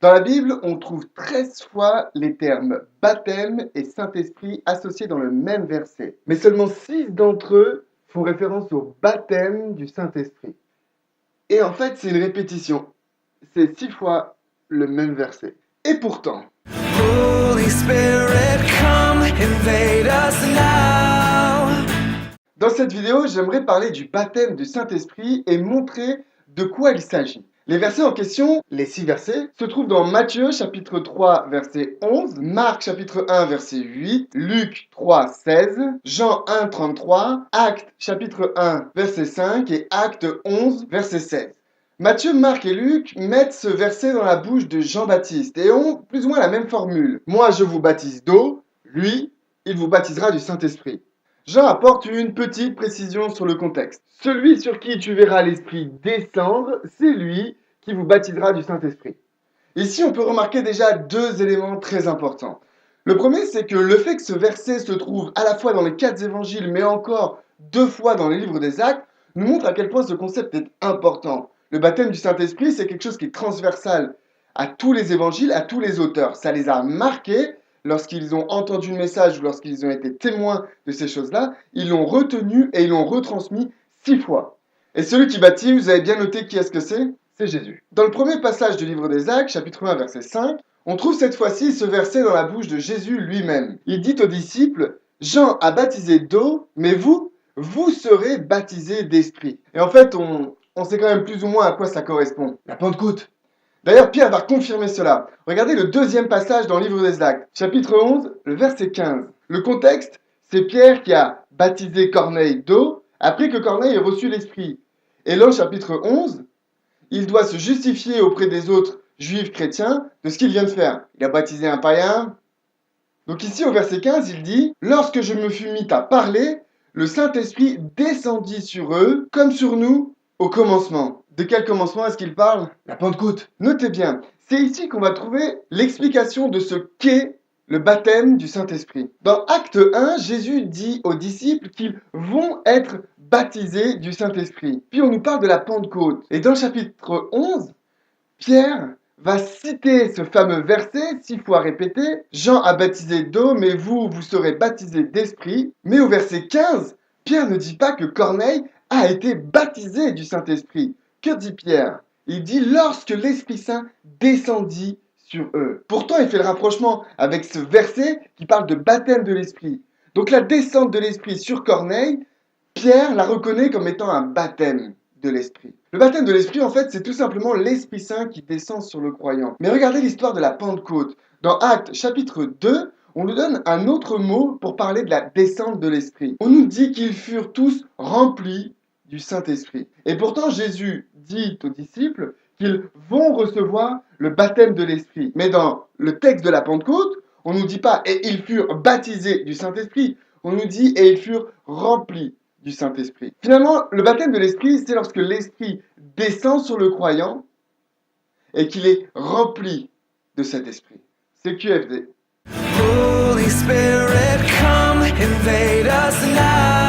Dans la Bible, on trouve 13 fois les termes baptême et Saint-Esprit associés dans le même verset. Mais seulement 6 d'entre eux font référence au baptême du Saint-Esprit. Et en fait, c'est une répétition. C'est 6 fois le même verset. Et pourtant, Holy Spirit, come invade us now. dans cette vidéo, j'aimerais parler du baptême du Saint-Esprit et montrer de quoi il s'agit. Les versets en question, les 6 versets, se trouvent dans Matthieu chapitre 3 verset 11, Marc chapitre 1 verset 8, Luc 3 16, Jean 1 33, Actes chapitre 1 verset 5 et Actes 11 verset 16. Matthieu, Marc et Luc mettent ce verset dans la bouche de Jean-Baptiste et ont plus ou moins la même formule. Moi je vous baptise d'eau, lui, il vous baptisera du Saint-Esprit. Jean apporte une petite précision sur le contexte. Celui sur qui tu verras l'Esprit descendre, c'est lui qui vous baptisera du Saint-Esprit. Ici, on peut remarquer déjà 2 éléments très importants. Le premier, c'est que le fait que ce verset se trouve à la fois dans les 4 évangiles, mais encore 2 fois dans les livres des Actes, nous montre à quel point ce concept est important. Le baptême du Saint-Esprit, c'est quelque chose qui est transversal à tous les évangiles, à tous les auteurs. Ça les a marqués lorsqu'ils ont entendu le message ou lorsqu'ils ont été témoins de ces choses-là. Ils l'ont retenu et ils l'ont retransmis 6 fois. Et celui qui baptise, vous avez bien noté qui est-ce que c'est? C'est Jésus. Dans le premier passage du livre des Actes, chapitre 1, verset 5, on trouve cette fois-ci ce verset dans la bouche de Jésus lui-même. Il dit aux disciples, « Jean a baptisé d'eau, mais vous serez baptisés d'esprit. » Et en fait, on sait quand même plus ou moins à quoi ça correspond. La Pentecôte. D'ailleurs, Pierre va confirmer cela. Regardez le deuxième passage dans le livre des Actes, chapitre 11, le verset 15. Le contexte, c'est Pierre qui a baptisé Corneille d'eau, après que Corneille ait reçu l'Esprit. Et là, au chapitre 11, il doit se justifier auprès des autres juifs chrétiens de ce qu'il vient de faire. Il a baptisé un païen. Donc ici, au verset 15, il dit « Lorsque je me fus mis à parler, le Saint-Esprit descendit sur eux, comme sur nous, au commencement. » De quel commencement est-ce qu'il parle? La Pentecôte. Notez bien, c'est ici qu'on va trouver l'explication de ce qu'est le baptême du Saint-Esprit. Dans Acte 1, Jésus dit aux disciples qu'ils vont être baptisés du Saint-Esprit. Puis on nous parle de la Pentecôte. Et dans le chapitre 11, Pierre va citer ce fameux verset 6 fois répété. Jean a baptisé d'eau, mais vous serez baptisés d'esprit. Mais au verset 15, Pierre ne dit pas que Corneille a été baptisé du Saint-Esprit. Que dit Pierre? Il dit lorsque l'Esprit Saint descendit sur eux. Pourtant, il fait le rapprochement avec ce verset qui parle de baptême de l'Esprit. Donc la descente de l'Esprit sur Corneille, Pierre la reconnaît comme étant un baptême de l'Esprit. Le baptême de l'Esprit, en fait, c'est tout simplement l'Esprit Saint qui descend sur le croyant. Mais regardez l'histoire de la Pentecôte. Dans Actes chapitre 2, on nous donne un autre mot pour parler de la descente de l'Esprit. On nous dit qu'ils furent tous remplis du Saint-Esprit. Et pourtant, Jésus dit aux disciples qu'ils vont recevoir le baptême de l'Esprit. Mais dans le texte de la Pentecôte, on ne nous dit pas « et ils furent baptisés du Saint-Esprit ». On nous dit « et ils furent remplis du Saint-Esprit ». Finalement, le baptême de l'Esprit, c'est lorsque l'Esprit descend sur le croyant et qu'il est rempli de cet Esprit. C'est QFD. Holy Spirit, come invade us now.